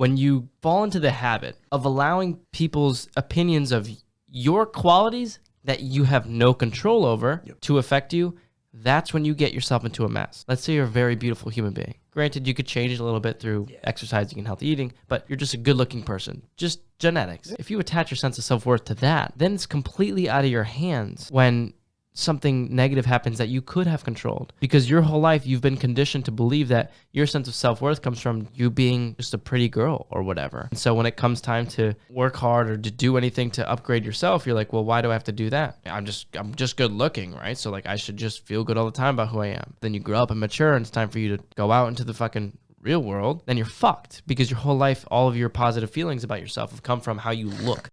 when you fall into the habit of allowing people's opinions of your qualities that you have no control over to affect you, that's when you get yourself into a mess. Let's say you're a very beautiful human being. Granted, you could change it a little bit through exercising and healthy eating, but you're just a good-looking person. Just genetics. If you attach your sense of self-worth to that, then it's completely out of your hands when something negative happens that you could have controlled. Because your whole life, you've been conditioned to believe that your sense of self-worth comes from you being just a pretty girl or whatever. And so when it comes time to work hard or to do anything to upgrade yourself, you're like, well, why do I have to do that? I'm just good looking, right? So like I should just feel good all the time about who I am. Then you grow up and mature and it's time for you to go out into the fucking real world. Then you're fucked because your whole life, all of your positive feelings about yourself have come from how you look.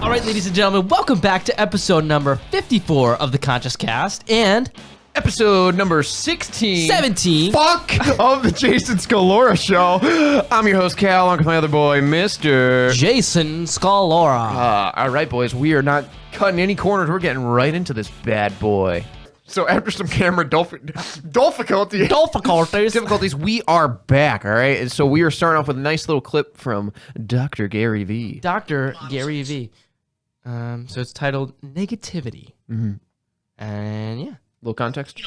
All right, ladies and gentlemen, welcome back to episode number 54 of the Conscious Cast and episode number 16. 17. Fuck of the Jason Scalora Show. I'm your host, Cal, along with my other boy, Mr. Jason Scalora. All right, boys, we are not cutting any corners. We're getting right into this bad boy. So after some camera difficulties, we are back, all right? And so we are starting off with a nice little clip from Dr. GaryVee. Dr. GaryVee. So it's titled Negativity. Mm-hmm. And yeah. Little context.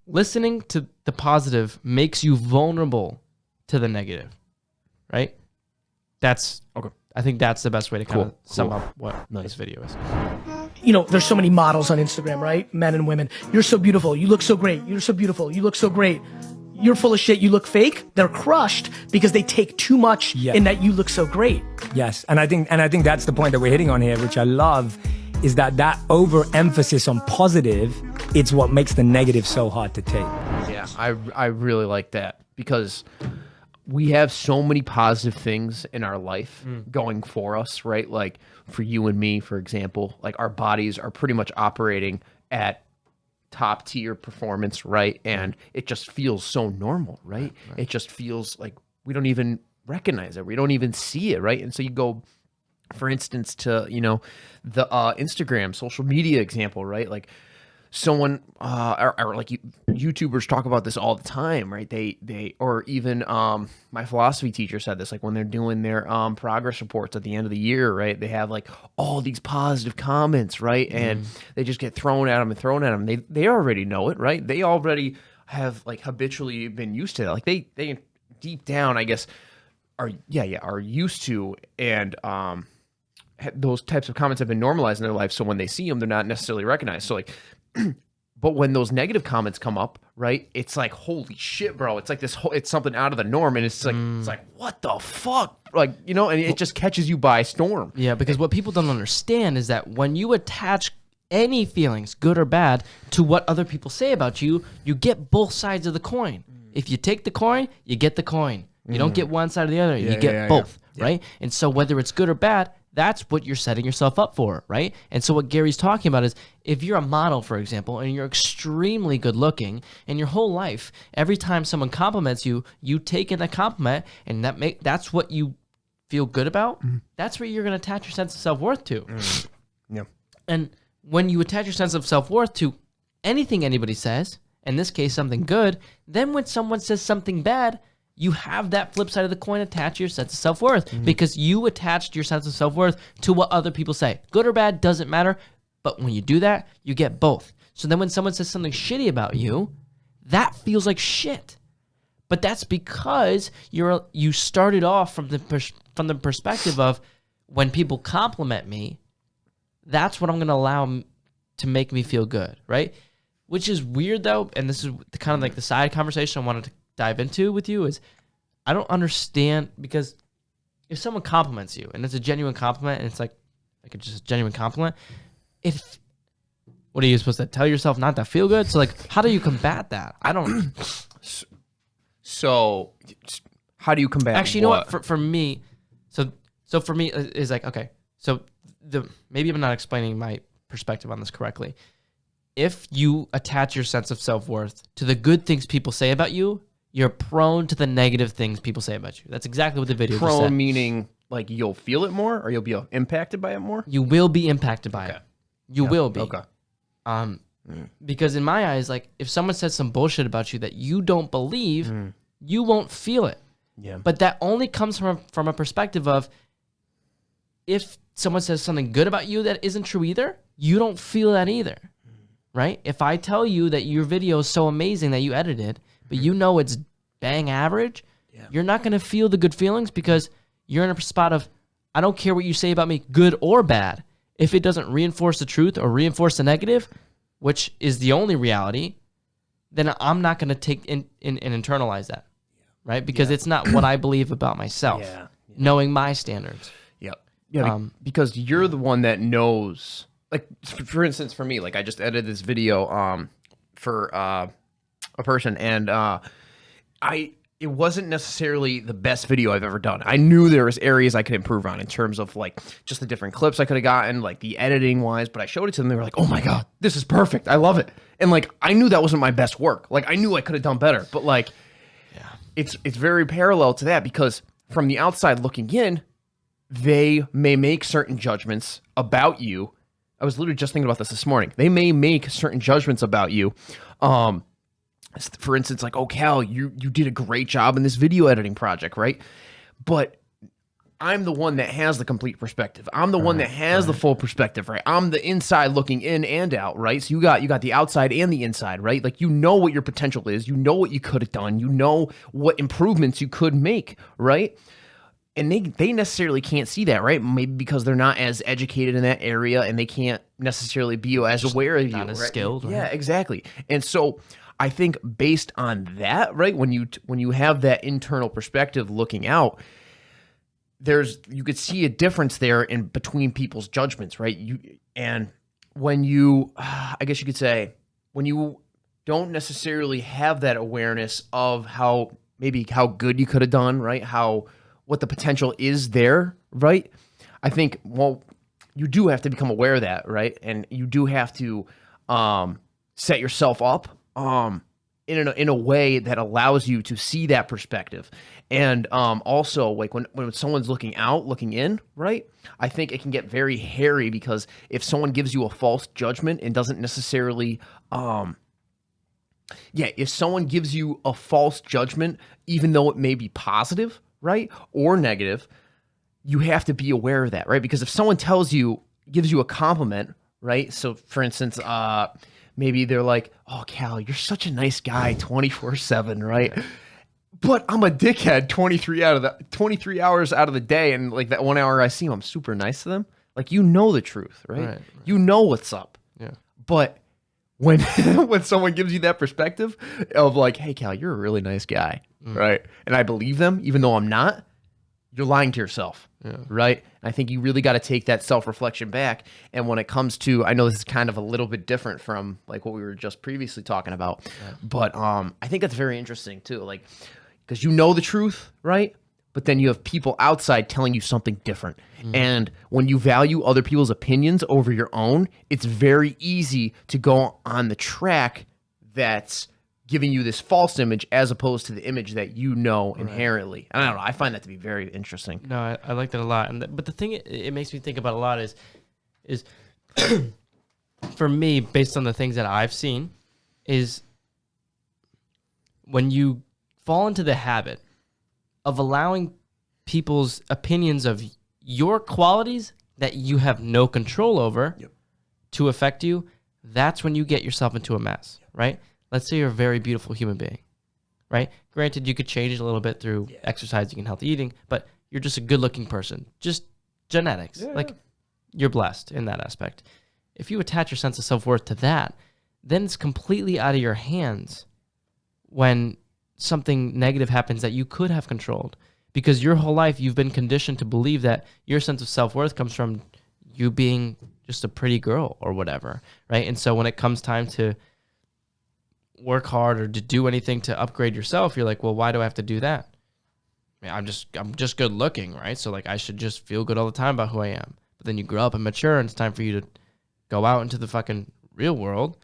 Listening to the positive makes you vulnerable to the negative, right? That's okay. I think that's the best way to kind of sum up what this video is. You know, there's so many models on Instagram, right? Men and women. You're so beautiful. You look so great. You're so beautiful. You look so great. You're full of shit. You look fake. They're crushed because they take too much in that you look so great. Yes, and I think that's the point that we're hitting on here, which I love, is that overemphasis on positive, it's what makes the negative so hard to take. Yeah, I really like that because we have so many positive things in our life going for us, right? Like for you and me, for example, like our bodies are pretty much operating at top tier performance, right? And it just feels so normal, right? It just feels like we don't even recognize it. We don't even see it, right? And so you go, for instance, to, you know, the Instagram, social media example, right? Like someone, or like YouTubers talk about this all the time, right? They or even my philosophy teacher said this, like when they're doing their progress reports at the end of the year, right? They have like all these positive comments, right? And they just get thrown at them and thrown at them. They already know it, right? They already have like habitually been used to that. Like they deep down, I guess, are used to, and those types of comments have been normalized in their life. So when they see them, they're not necessarily recognized. So like, but when those negative comments come up, right, it's like, holy shit, bro. It's like it's something out of the norm. And it's like, what the fuck? Like, you know, and it just catches you by storm. Yeah, because what people don't understand is that when you attach any feelings, good or bad, to what other people say about you, you get both sides of the coin. If you take the coin, you get the coin. You don't get one side or the other. You get both, right? And so whether it's good or bad, that's what you're setting yourself up for, right? And so what Gary's talking about is if you're a model, for example, and you're extremely good looking, and your whole life, every time someone compliments you, you take in a compliment, and that's what you feel good about, that's where you're going to attach your sense of self-worth to. Yeah. And when you attach your sense of self-worth to anything anybody says, in this case, something good, then when someone says something bad, you have that flip side of the coin attached to your sense of self-worth because you attached your sense of self-worth to what other people say. Good or bad, doesn't matter. But when you do that, you get both. So then when someone says something shitty about you, that feels like shit. But that's because you started off from the perspective of when people compliment me, that's what I'm going to allow to make me feel good, right? Which is weird though, and this is kind of like the side conversation I wanted to dive into with you is I don't understand, because if someone compliments you and it's a genuine compliment and it's like just a genuine compliment, what are you supposed to tell yourself not to feel good? So like, how do you combat that? I don't. So how do you combat? Actually, you know what? For me, so for me is like, okay, so maybe I'm not explaining my perspective on this correctly. If you attach your sense of self-worth to the good things people say about you, you're prone to the negative things people say about you. That's exactly what the video just said. Prone meaning like you'll feel it more, or you'll be impacted by it more? You will be impacted by it. You will be. Okay. Because in my eyes, like if someone says some bullshit about you that you don't believe, you won't feel it. Yeah. But that only comes from a perspective of, if someone says something good about you that isn't true either, you don't feel that either, right? If I tell you that your video is so amazing that you edited, but you know it's bang average, you're not going to feel the good feelings, because you're in a spot of, I don't care what you say about me, good or bad. If it doesn't reinforce the truth or reinforce the negative, which is the only reality, then I'm not going to take and internalize that, right? Because it's not what I believe about myself, knowing my standards. Yeah, because you're the one that knows. Like, for instance, for me, like, I just edited this video for a person, and it wasn't necessarily the best video I've ever done. I knew there was areas I could improve on in terms of, like, just the different clips I could have gotten, like the editing wise. But I showed it to them, they were like, "Oh my god, this is perfect! I love it!" And like, I knew that wasn't my best work. Like, I knew I could have done better. But like, it's very parallel to that, because from the outside looking in, they may make certain judgments about you. I was literally just thinking about this morning. They may make certain judgments about you. For instance, like, "Oh, Cal, you did a great job in this video editing project," right? But I'm the one that has the complete perspective. I'm the one that has the full perspective, right? I'm the inside looking in and out, right? So you got the outside and the inside, right? Like, you know what your potential is. You know what you could have done. You know what improvements you could make, right? And they necessarily can't see that, right? Maybe because they're not as educated in that area, and they can't necessarily be as aware of you. Not as right? skilled. Right? Yeah, exactly. And so I think based on that, right, when you have that internal perspective looking out, you could see a difference there in between people's judgments, right? And when you, I guess you could say, when you don't necessarily have that awareness of how good you could have done, right? What the potential is there, right? I think, well, you do have to become aware of that, right? And you do have to set yourself up in a way that allows you to see that perspective. And also, like, when someone's looking in, right? I think it can get very hairy, because if someone gives you a false judgment and doesn't necessarily if someone gives you a false judgment, even though it may be positive, right, or negative, you have to be aware of that, right? Because if someone gives you a compliment, right? So, for instance, maybe they're like, "Oh, Cal, you're such a nice guy 24/7, right? But I'm a dickhead 23 hours out of the day, and like that 1 hour I see them, I'm super nice to them." Like, you know the truth, right? You know what's up. Yeah. But when when someone gives you that perspective of like, "Hey, Cal, you're a really nice guy," right? And I believe them, even though I'm not, you're lying to yourself, right? I think you really got to take that self-reflection back. And when it comes to, I know this is kind of a little bit different from like what we were just previously talking about, but I think that's very interesting too, like, because you know the truth, right? But then you have people outside telling you something different. And when you value other people's opinions over your own, it's very easy to go on the track that's giving you this false image as opposed to the image that you know inherently. And I don't know. I find that to be very interesting. No, I like that a lot. But the thing it makes me think about a lot is for me, based on the things that I've seen, is when you fall into the habit of allowing people's opinions of your qualities that you have no control over to affect you, that's when you get yourself into a mess, right? Let's say you're a very beautiful human being, right? Granted, you could change it a little bit through exercising and healthy eating, but you're just a good-looking person. Just genetics. Like, you're blessed in that aspect. If you attach your sense of self-worth to that, then it's completely out of your hands when something negative happens that you could have controlled. Because your whole life, you've been conditioned to believe that your sense of self-worth comes from you being just a pretty girl or whatever, right? And so when it comes time to work hard or to do anything to upgrade yourself, you're like, well, why do I have to do that? I mean, I'm just good looking, right? So like, I should just feel good all the time about who I am. But then you grow up and mature, and it's time for you to go out into the fucking real world.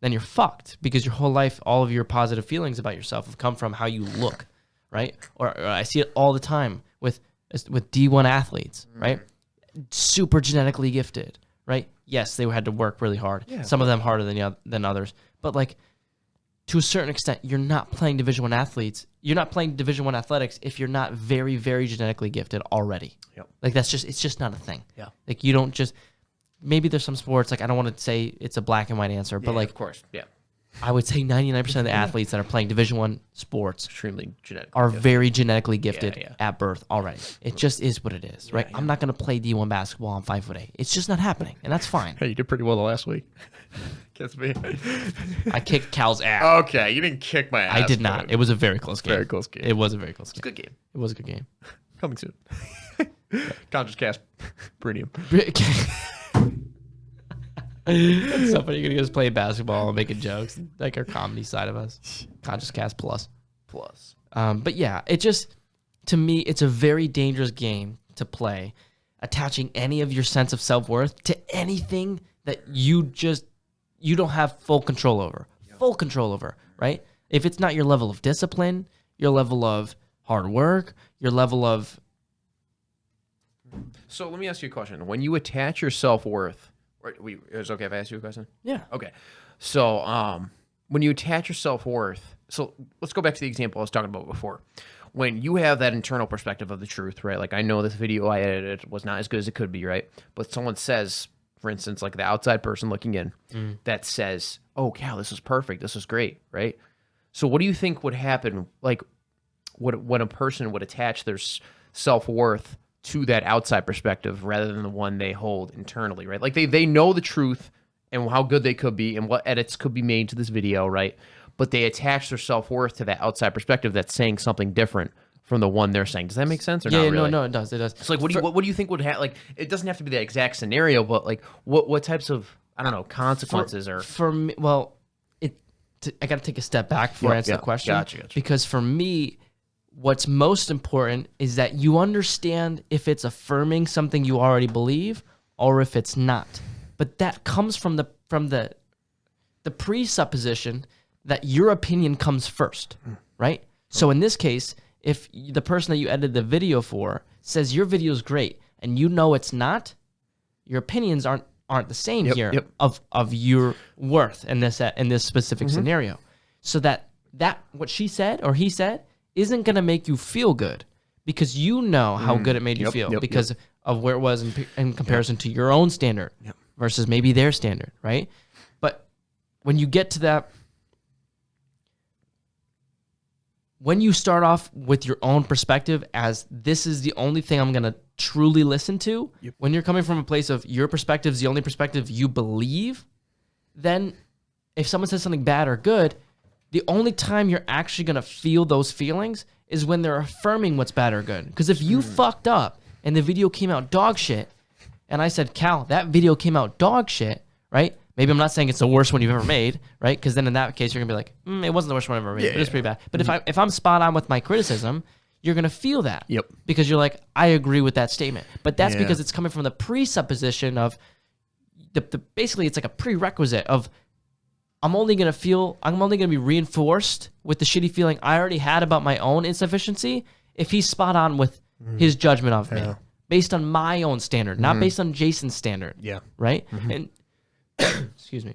Then you're fucked, because your whole life, all of your positive feelings about yourself have come from how you look, right? Or I see it all the time with D1 athletes, right? Super genetically gifted, right? Yes, they had to work really hard. Yeah, some of them harder than others, but like, to a certain extent, you're not playing Division I athletes. You're not playing Division I athletics if you're not very, very genetically gifted already. Yep. Like it's just not a thing. Yeah. Like you don't just, maybe there's some sports, like I don't want to say it's a black and white answer, but like, of course, yeah. I would say 99% of the athletes that are playing Division I sports Extremely genetic. are very genetically gifted yeah. at birth already. It just is what it is, right? I'm not going to play D1 basketball. I'm 5'8". It's just not happening, and that's fine. Hey, you did pretty well the last week. Kiss me. I kicked Cal's ass. Okay, you didn't kick my ass. I did not. It was a very close game. Very close game. It was a very close game. Good game. It was a good game. Coming soon. Conscious Cast Premium. It's so funny. You're going to just play basketball and making jokes, like our comedy side of us. Conscious Cast Plus. But yeah, it just, to me, it's a very dangerous game to play, attaching any of your sense of self-worth to anything that you don't have full control over. Full control over, right? If it's not your level of discipline, your level of hard work, your level of... So let me ask you a question. When you attach your self-worth, is it okay if I ask you a question? Yeah. Okay. So when you attach your self-worth, so let's go back to the example I was talking about before. When you have that internal perspective of the truth, right? Like I know this video I edited was not as good as it could be, right? But someone says, for instance, like the outside person looking in, that says, oh, Cal, this is perfect. This is great, right? So what do you think would happen, like when a person would attach their self-worth to that outside perspective rather than the one they hold internally, right? Like they know the truth and how good they could be and what edits could be made to this video, right? But they attach their self-worth to that outside perspective that's saying something different from the one they're saying. Does that make sense or not really? No, it does. It does. It's like, what do you think would happen? Like, it doesn't have to be the exact scenario, but like, what types of, I don't know, consequences or... For me, well, I got to take a step back before I answer the question. Gotcha. Because for me, what's most important is that you understand if it's affirming something you already believe or if it's not. But that comes from the presupposition that your opinion comes first, right? So in this case, if the person that you edited the video for says your video is great and you know it's not, your opinions aren't the same here of your worth in this specific scenario. So that what she said or he said isn't going to make you feel good because you know how good it made you feel because of where it was in comparison to your own standard versus maybe their standard, right? But when you get to that, when you start off with your own perspective as this is the only thing I'm going to truly listen to, when you're coming from a place of your perspective is the only perspective you believe, then if someone says something bad or good, the only time you're actually going to feel those feelings is when they're affirming what's bad or good. Because if you fucked up and the video came out dog shit, and I said, Cal, that video came out dog shit, right? Maybe I'm not saying it's the worst one you've ever made, right? Because then in that case, you're going to be like, it wasn't the worst one I've ever made, but it's pretty bad. But if I'm spot on with my criticism, you're going to feel that. Yep. Because you're like, I agree with that statement. But that's because it's coming from the presupposition of, basically it's like a prerequisite of, I'm only going to be reinforced with the shitty feeling I already had about my own insufficiency if he's spot on with his judgment of me. Based on my own standard, not based on Jason's standard. Yeah. Right? And excuse me.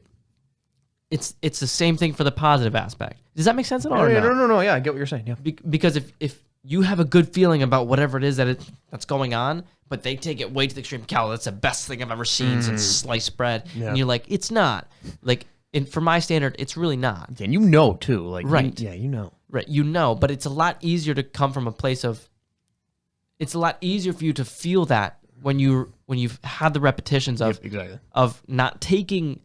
It's the same thing for the positive aspect. Does that make sense at all? No. Yeah, I get what you're saying. Yeah. Because if you have a good feeling about whatever it is that's going on, but they take it way to the extreme, Cal, that's the best thing I've ever seen since sliced bread. Yeah. And you're like, it's not. Like, for my standard, it's really not. And you know, too. Like, right. You know. Right. You know, but it's a lot easier to come from a place of, it's a lot easier for you to feel that when you've had the repetitions of of not taking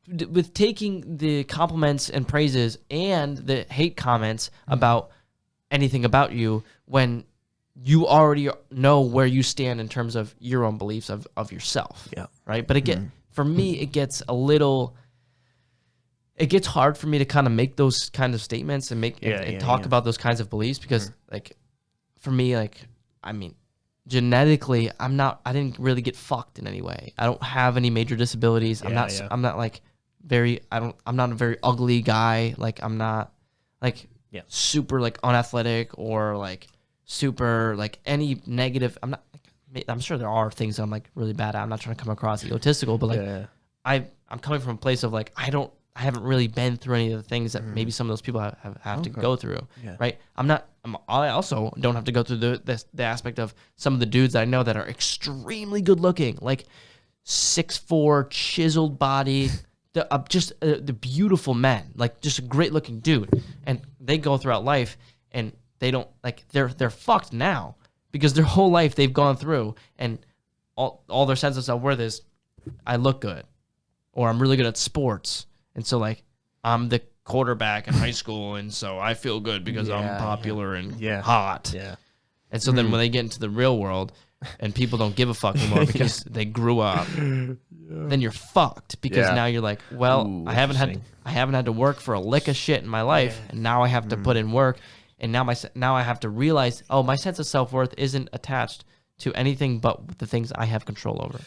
the compliments and praises and the hate comments about anything about you when you already know where you stand in terms of your own beliefs of yourself. Yeah. Right. But again, for me, it gets hard for me to kind of make those kind of statements and talk about those kinds of beliefs because like. For me, like, I mean, genetically, I didn't really get fucked in any way. I don't have any major disabilities. I'm not like I'm not a very ugly guy. Like, I'm not like super like unathletic or like super like any negative. I'm sure there are things I'm like really bad at. I'm not trying to come across egotistical, but like I'm coming from a place of like, I don't I haven't really been through any of the things that maybe some of those people have to go through, right? I also don't have to go through the aspect of some of the dudes that I know that are extremely good looking, like 6'4", chiseled body, the beautiful men, like just a great looking dude, and they go throughout life and they don't like they're fucked now because their whole life they've gone through and all their sense of self-worth is I look good or I'm really good at sports. And so, like, I'm the quarterback in high school, and so I feel good because I'm popular and hot. Yeah. And so then when they get into the real world and people don't give a fuck anymore because they grew up, then you're fucked because now you're like, well, I haven't had to work for a lick of shit in my life, and now I have to put in work, and now I have to realize, oh, my sense of self-worth isn't attached to anything but the things I have control over.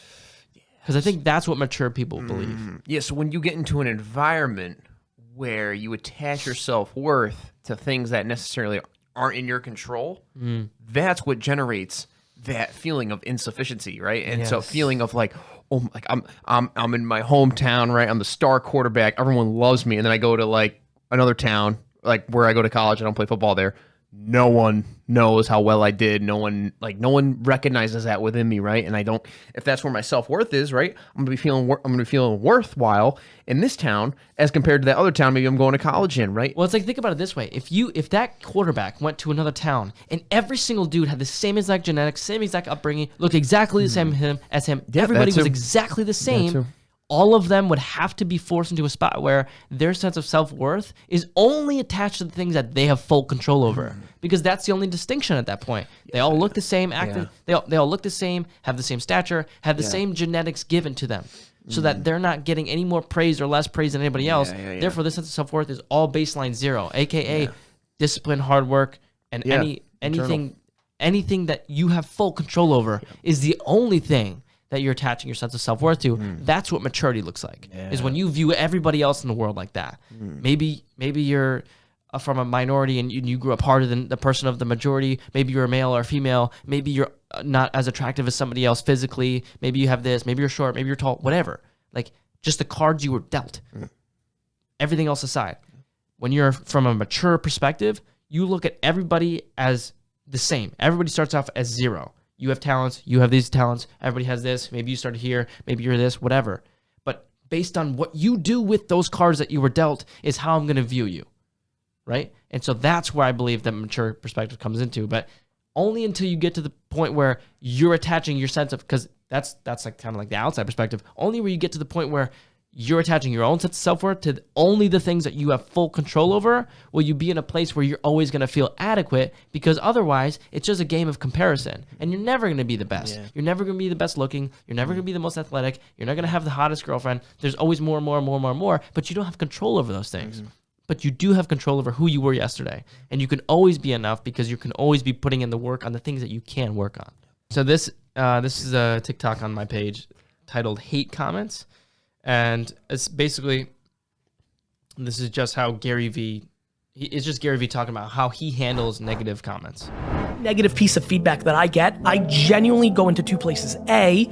Because I think that's what mature people believe. Yeah, so when you get into an environment where you attach your self-worth to things that necessarily aren't in your control, that's what generates that feeling of insufficiency, right? And so feeling of like, oh, like I'm in my hometown, right? I'm the star quarterback. Everyone loves me. And then I go to like another town, like where I go to college. I don't play football there. No one knows how well I did. No one recognizes that within me, right? And I don't. If that's where my self-worth is, right, I'm gonna be feeling worthwhile in this town as compared to that other town. Maybe I'm going to college in, right? Well, it's like, think about it this way: if that quarterback went to another town and every single dude had the same exact genetics, same exact upbringing, looked exactly the same as him, everybody was exactly the same. All of them would have to be forced into a spot where their sense of self-worth is only attached to the things that they have full control over, because that's the only distinction at that point. They all look the same, they all look the same, have the same stature, have the same genetics given to them, so that they're not getting any more praise or less praise than anybody else. Therefore, this sense of self-worth is all baseline zero, aka discipline, hard work, and anything that you have full control over is the only thing that you're attaching your sense of self-worth to. That's what maturity looks like, is when you view everybody else in the world like that. Maybe you're from a minority and you grew up harder than the person of the majority. Maybe you're a male or female. Maybe you're not as attractive as somebody else physically. Maybe you have this. Maybe you're short. Maybe you're tall. Whatever. Like, just the cards you were dealt. Everything else aside. When you're from a mature perspective, you look at everybody as the same. Everybody starts off as zero. You have talents, you have these talents, everybody has this, maybe you started here, maybe you're this, whatever. But based on what you do with those cards that you were dealt is how I'm going to view you, right? And so that's where I believe that mature perspective comes into, but only until you get to the point where you're attaching your sense of, because that's like kind of like the outside perspective, only where you get to the point where you're attaching your own sense of self-worth to only the things that you have full control over, will you be in a place where you're always going to feel adequate, because otherwise it's just a game of comparison and you're never going to be the best. You're never going to be the best looking. You're never going to be the most athletic. You're not going to have the hottest girlfriend. There's always more, but you don't have control over those things. But you do have control over who you were yesterday. And you can always be enough because you can always be putting in the work on the things that you can work on. So this is a TikTok on my page titled Hate Comments. And it's basically, this is just how GaryVee, it's just GaryVee talking about how he handles negative comments. Negative piece of feedback that I get, I genuinely go into two places. A,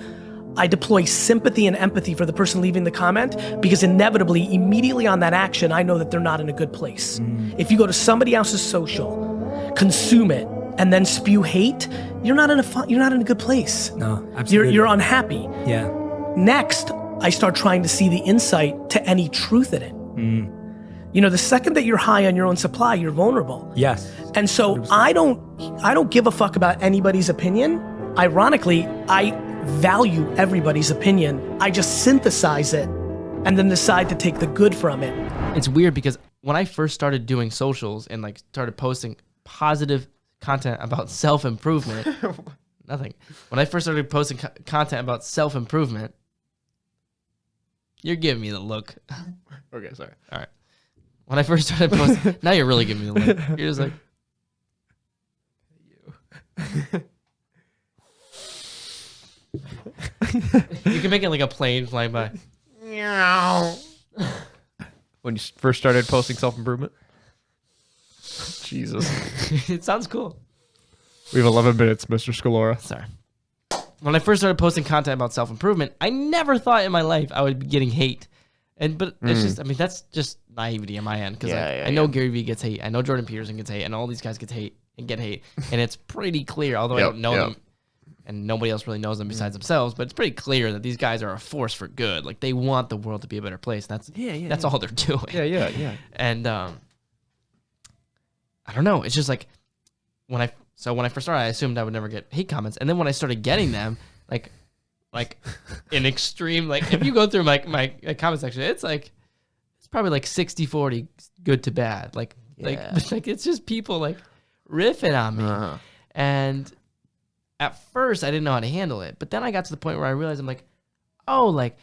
I deploy sympathy and empathy for the person leaving the comment, because inevitably, immediately on that action, I know that they're not in a good place. If you go to somebody else's social, consume it, and then spew hate, you're not in a good place. No, absolutely. You're unhappy. Yeah. Next, I start trying to see the insight to any truth in it. You know, the second that you're high on your own supply, you're vulnerable. Yes. And so 100%. I don't give a fuck about anybody's opinion. Ironically, I value everybody's opinion. I just synthesize it and then decide to take the good from it. It's weird because when I first started doing socials and like started posting positive content about self-improvement, when I first started posting content about self-improvement, you're giving me the look. Okay, sorry. All right. When I first started posting, now you're really giving me the look. You're just like, you can make it like a plane flying by. When you first started posting self-improvement? Jesus. It sounds cool. We have 11 minutes, Mr. Scalora. Sorry. When I first started posting content about self-improvement, I never thought in my life I would be getting hate But it's just, I mean, that's just naivety on my end because I know GaryVee gets hate. I know Jordan Peterson gets hate, and all these guys get hate, and it's pretty clear. Although I don't know them, and nobody else really knows them besides themselves, but it's pretty clear that these guys are a force for good. Like they want the world to be a better place. That's all they're doing. Yeah. And I don't know. It's just like when I first started, I assumed I would never get hate comments, and then when I started getting them, like in extreme, like if you go through my comment section, it's probably like 60-40 good to bad. Like it's just people like riffing on me. And at first I didn't know how to handle it, but then I got to the point where I realized I'm like, oh, like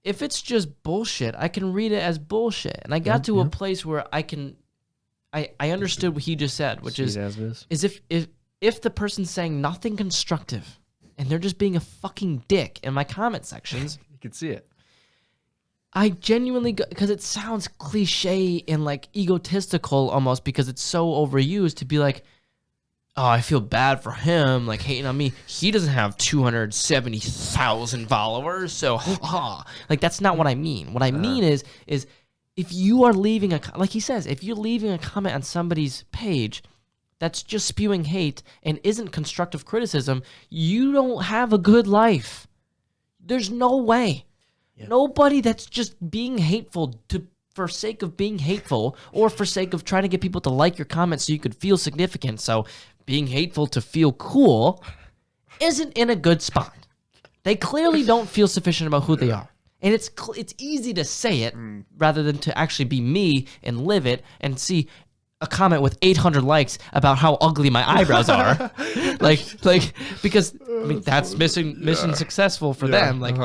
if it's just bullshit, I can read it as bullshit. And I got to a place where I understood what he just said, which is if the person's saying nothing constructive and they're just being a fucking dick in my comment sections, you can see it. I genuinely, because it sounds cliche and like egotistical almost because it's so overused to be like, oh, I feel bad for him, like hating on me. He doesn't have 270,000 followers, so like that's not what I mean. What I mean is if you are leaving like he says, if you're leaving a comment on somebody's page that's just spewing hate and isn't constructive criticism, you don't have a good life. There's no way. Yep. Nobody that's just being hateful for sake of being hateful or for sake of trying to get people to like your comments so you could feel significant. So being hateful to feel cool isn't in a good spot. They clearly don't feel sufficient about who they are. And it's easy to say it rather than to actually be me and live it and see a comment with 800 likes about how ugly my eyebrows are. like because I mean that's mission successful for them. Like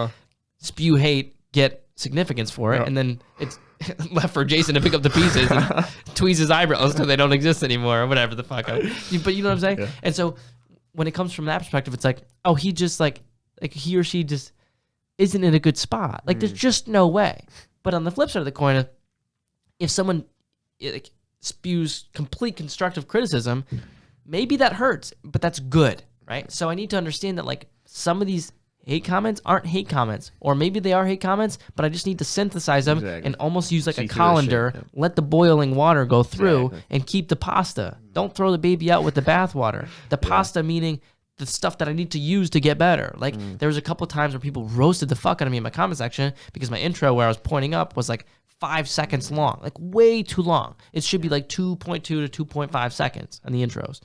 spew hate, get significance for it, and then it's left for Jason to pick up the pieces and tweeze his eyebrows so they don't exist anymore or whatever the fuck. But you know what I'm saying? Yeah. And so when it comes from that perspective, it's like, oh, he just like he or she just isn't in a good spot. Like there's just no way. But on the flip side of the coin, if someone like spews complete constructive criticism, maybe that hurts, but that's good, right? So I need to understand that like some of these hate comments aren't hate comments, or maybe they are hate comments, but I just need to synthesize them and almost use like a colander, let the boiling water go through and keep the pasta. Don't throw the baby out with the bathwater. The pasta meaning the stuff that I need to use to get better. Like there was a couple of times where people roasted the fuck out of me in my comment section because my intro where I was pointing up was like 5 seconds long, like way too long. It should be like 2.2 to 2.5 seconds on the intros.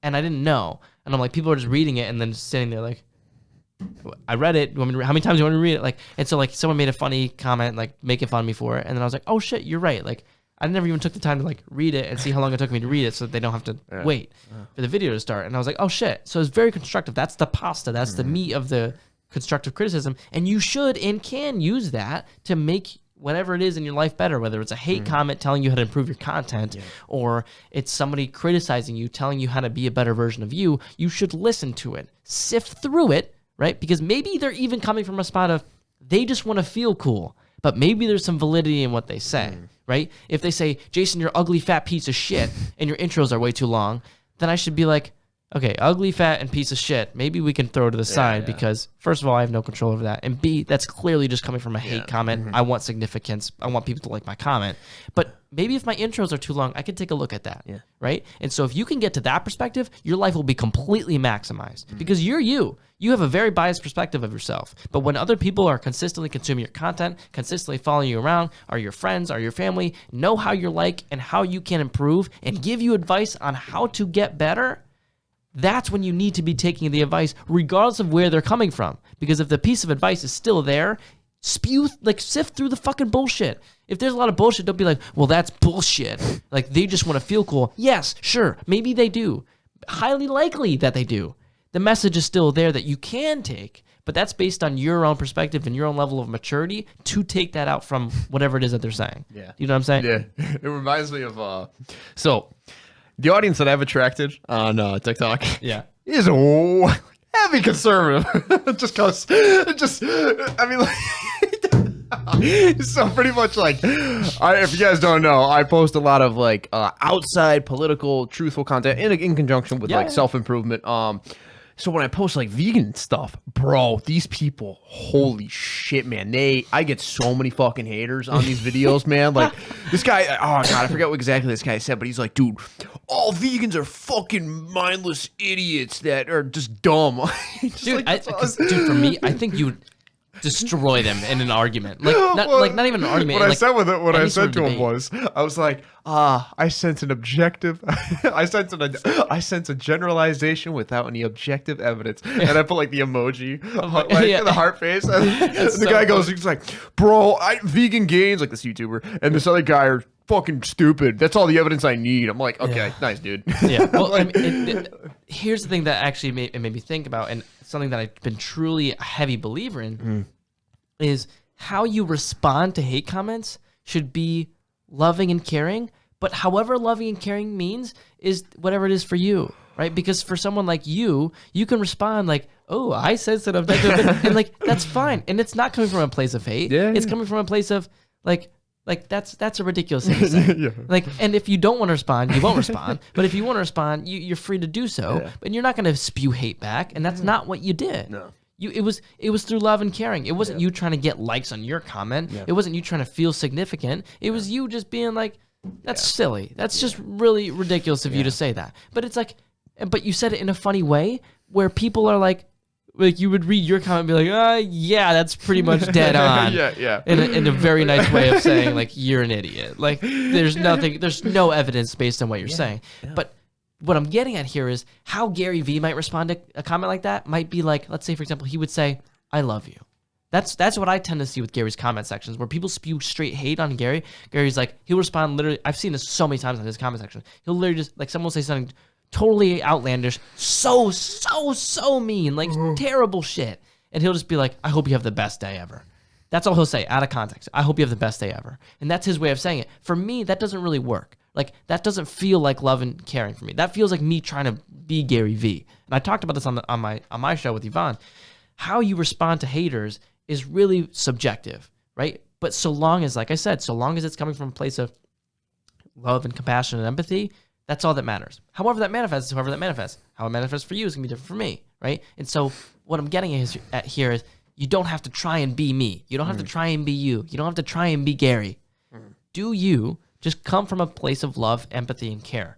And I didn't know. And I'm like, people are just reading it and then just sitting there like, I read it. How many times do you want me to read it? Like, and so like someone made a funny comment, like making fun of me for it. And then I was like, oh shit, you're right. Like I never even took the time to like read it and see how long it took me to read it so that they don't have to wait for the video to start. And I was like, oh shit. So it's very constructive. That's the pasta. That's the meat of the constructive criticism. And you should and can use that to make whatever it is in your life better, whether it's a hate comment telling you how to improve your content or it's somebody criticizing you, telling you how to be a better version of you. You should listen to it, sift through it, right? Because maybe they're even coming from a spot of they just want to feel cool, but maybe there's some validity in what they say, right? If they say, Jason, you're ugly, fat piece of shit, and your intros are way too long, then I should be like, okay, ugly, fat, and piece of shit. Maybe we can throw to the side because, first of all, I have no control over that. And B, that's clearly just coming from a hate comment. I want significance. I want people to like my comment. But maybe if my intros are too long, I could take a look at that, right? And so if you can get to that perspective, your life will be completely maximized because you're you. You have a very biased perspective of yourself. But when other people are consistently consuming your content, consistently following you around, are your friends, are your family, know how you're like and how you can improve and give you advice on how to get better, that's when you need to be taking the advice regardless of where they're coming from. Because if the piece of advice is still there, sift through the fucking bullshit. If there's a lot of bullshit, don't be like, well, that's bullshit. Like, they just want to feel cool. Yes, sure, maybe they do. Highly likely that they do. The message is still there that you can take, but that's based on your own perspective and your own level of maturity to take that out from whatever it is that they're saying. Yeah. You know what I'm saying? Yeah. It reminds me of, so the audience that I've attracted on TikTok is heavy conservative. I mean, like, so pretty much like, if you guys don't know, I post a lot of like outside political, truthful content in conjunction with like self-improvement. So when I post like vegan stuff, bro, these people, holy shit, man. I get so many fucking haters on these videos, man. Like this guy, oh God, I forget what exactly this guy said, but he's like, dude, all vegans are fucking mindless idiots that are just dumb. Dude, dude, for me, I think you would destroy them in an argument. Like not even an argument. What like, I said to him was, I was like, I sense an objective. I sense a generalization without any objective evidence. And I put like the emoji, the heart face. And the guy goes, he's like, bro, vegan gains, like this YouTuber, and this other guy are fucking stupid. That's all the evidence I need. I'm like, okay, nice, dude. Yeah. Well, I mean, here's the thing that actually made me think about, and something that I've been truly a heavy believer in, is how you respond to hate comments should be loving and caring. But however loving and caring means is whatever it is for you, right? Because for someone like you can respond like, oh, I said that objective, and like that's fine, and it's not coming from a place of hate. It's coming from a place of like that's a ridiculous thing to say. Like, and if you don't want to respond, you won't respond. But if you want to respond, you're free to do so. But you're not going to spew hate back, and that's not what you did. No. It was through love and caring. It wasn't you trying to get likes on your comment. It wasn't you trying to feel significant. It was you just being like, that's silly. That's just really ridiculous of you to say that. But it's like, but you said it in a funny way where people are like you would read your comment and be like, yeah, that's pretty much dead on. In a very nice way of saying like, you're an idiot. Like there's no evidence based on what you're saying. But what I'm getting at here is how GaryVee might respond to a comment like that might be like, let's say, for example, he would say, I love you. That's what I tend to see with Gary's comment sections, where people spew straight hate on Gary. Gary's like, he'll respond literally, I've seen this so many times on his comment section. He'll literally just, like, someone will say something totally outlandish, so mean, like terrible shit. And he'll just be like, I hope you have the best day ever. That's all he'll say, out of context. I hope you have the best day ever. And that's his way of saying it. For me, that doesn't really work. Like, that doesn't feel like love and caring for me. That feels like me trying to be GaryVee. And I talked about this on my show with Yvonne. How you respond to haters is really subjective, right? But so long as, like I said, so long as it's coming from a place of love and compassion and empathy, that's all that matters. However that manifests, however that manifests. How it manifests for you is going to be different for me, right? And so what I'm getting at here is you don't have to try and be me. You don't have to try and be you. You don't have to try and be Gary. Do you just come from a place of love, empathy, and care?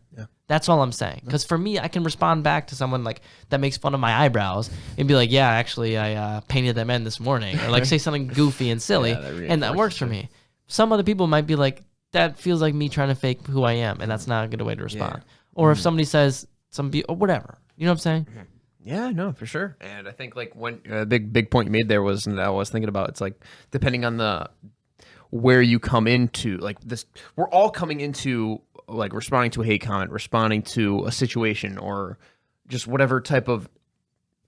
That's all I'm saying. Because for me, I can respond back to someone like that makes fun of my eyebrows and be like, yeah, actually, I painted them in this morning. Or like say something goofy and silly, and that works for me. Some other people might be like, that feels like me trying to fake who I am, and that's not a good way to respond. Or if somebody says or whatever. You know what I'm saying? Yeah, no, for sure. And I think like when big point you made there was, and I was thinking about, it's like depending on where you come into, like this, we're all coming into like responding to a hate comment, responding to a situation, or just whatever type of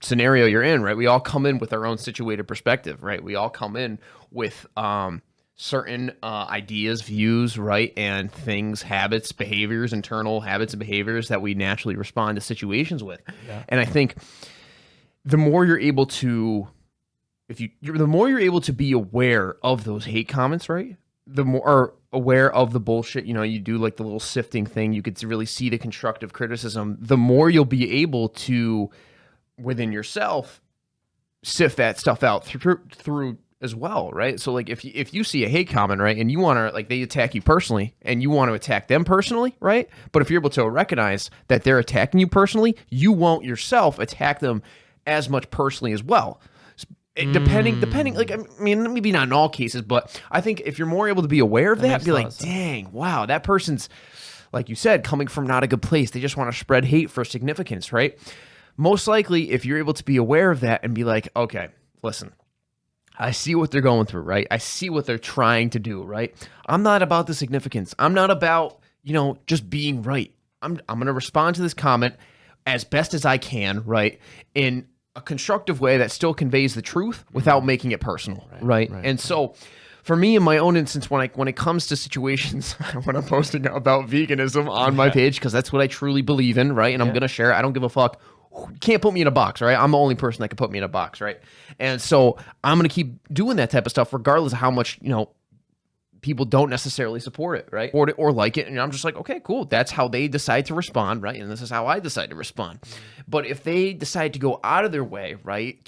scenario you're in, right? We all come in with our own situated perspective, right? We all come in with certain ideas, views, right? And things, habits, behaviors, internal habits and behaviors that we naturally respond to situations with. And I think the more you're able to, the more you're able to be aware of those hate comments, right? The more aware of the bullshit, you do like the little sifting thing, you could really see the constructive criticism, the more you'll be able to, within yourself, sift that stuff out through as well, right? So like if you see a hate comment, right, and you want to, like, they attack you personally and you want to attack them personally, right? But if you're able to recognize that they're attacking you personally, you won't yourself attack them as much personally as well. Depending, like, I mean, maybe not in all cases, but I think if you're more able to be aware of that, be like, dang, wow, that person's, like you said, coming from not a good place. They just want to spread hate for significance, right? Most likely, if you're able to be aware of that and be like, okay, listen, I see what they're going through, right? I see what they're trying to do, right? I'm not about the significance. I'm not about, just being right. I'm going to respond to this comment as best as I can, right? In a constructive way that still conveys the truth without making it personal, right? And so for me, in my own instance, when it comes to situations, when I'm posting about veganism on my page, because that's what I truly believe in, right? And I'm going to share it. I don't give a fuck. You can't put me in a box, right? I'm the only person that can put me in a box, right? And so I'm going to keep doing that type of stuff regardless of how much, people don't necessarily support it, right? Or like it. And I'm just like, okay, cool. That's how they decide to respond, right? And this is how I decide to respond. But if they decide to go out of their way, right,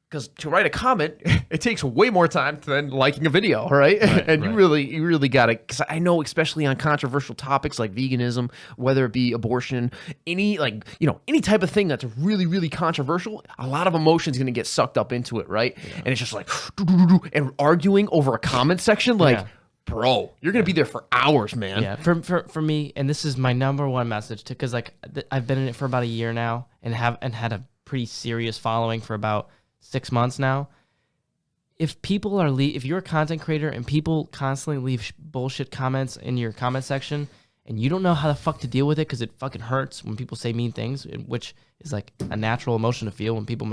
because to write a comment, it takes way more time than liking a video, right? And you really got to, because I know, especially on controversial topics like veganism, whether it be abortion, any type of thing that's really, really controversial, a lot of emotion's going to get sucked up into it, right? And it's just like, and arguing over a comment section, like, bro, you're going to be there for hours, man. Yeah, for me, and this is my number one message, because like I've been in it for about a year now and had a pretty serious following for about 6 months now. If you're a content creator and people constantly leave bullshit comments in your comment section and you don't know how the fuck to deal with it because it fucking hurts when people say mean things, which is like a natural emotion to feel when people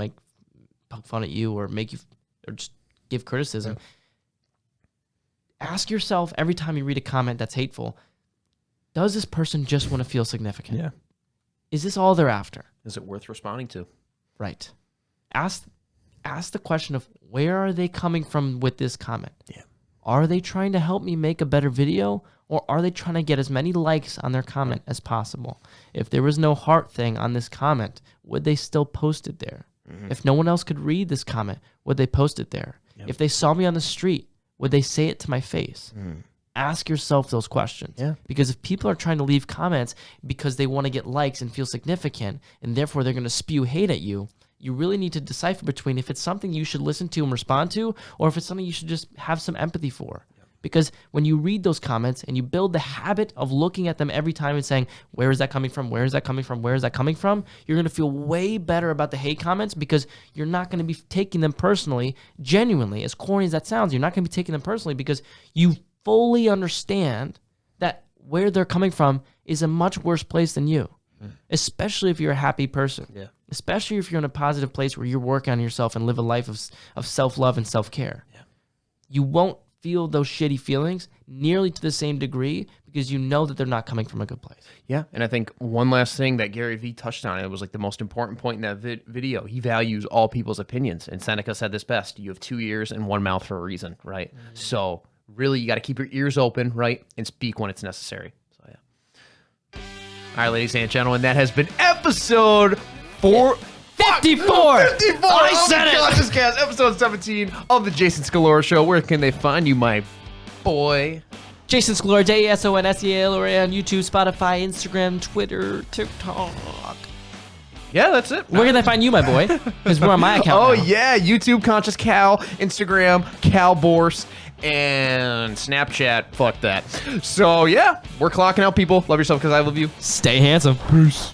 poke fun at you or make you or just give criticism. Ask yourself every time you read a comment that's hateful, does this person just want to feel significant? Yeah. Is this all they're after? Is it worth responding to? Right. Ask the question of, where are they coming from with this comment? Yeah. Are they trying to help me make a better video, or are they trying to get as many likes on their comment as possible? If there was no heart thing on this comment, would they still post it there? If no one else could read this comment, would they post it there? If they saw me on the street, would they say it to my face? Ask yourself those questions. Yeah. Because if people are trying to leave comments because they want to get likes and feel significant, and therefore they're going to spew hate at you, you really need to decipher between if it's something you should listen to and respond to, or if it's something you should just have some empathy for. Because when you read those comments and you build the habit of looking at them every time and saying, where is that coming from? Where is that coming from? Where is that coming from? You're going to feel way better about the hate comments, because you're not going to be taking them personally, genuinely. As corny as that sounds, you're not going to be taking them personally because you fully understand that where they're coming from is a much worse place than you. Especially if you're a happy person. Yeah. Especially if you're in a positive place where you're working on yourself and live a life of self-love and self-care. Yeah. You won't feel those shitty feelings nearly to the same degree because you know that they're not coming from a good place. Yeah, and I think one last thing that GaryVee touched on, it was like the most important point in that video. He values all people's opinions, and Seneca said this best: you have 2 ears and 1 mouth for a reason, right? So really, you got to keep your ears open, right, and speak when it's necessary. So yeah. All right, ladies and gentlemen, that has been episode 54. 54! I said it! Conscious Cast, episode 17 of the Jason Scalora Show. Where can they find you, my boy? Jason Scalora, JASONSCALORA on YouTube, Spotify, Instagram, Twitter, TikTok. Yeah, that's it. Where can they find you, my boy? Because we're on my account Oh, now. yeah. YouTube, Conscious Cal. Instagram, Cal Borst. And Snapchat, fuck that. So, yeah, we're clocking out, people. Love yourself because I love you. Stay handsome. Peace.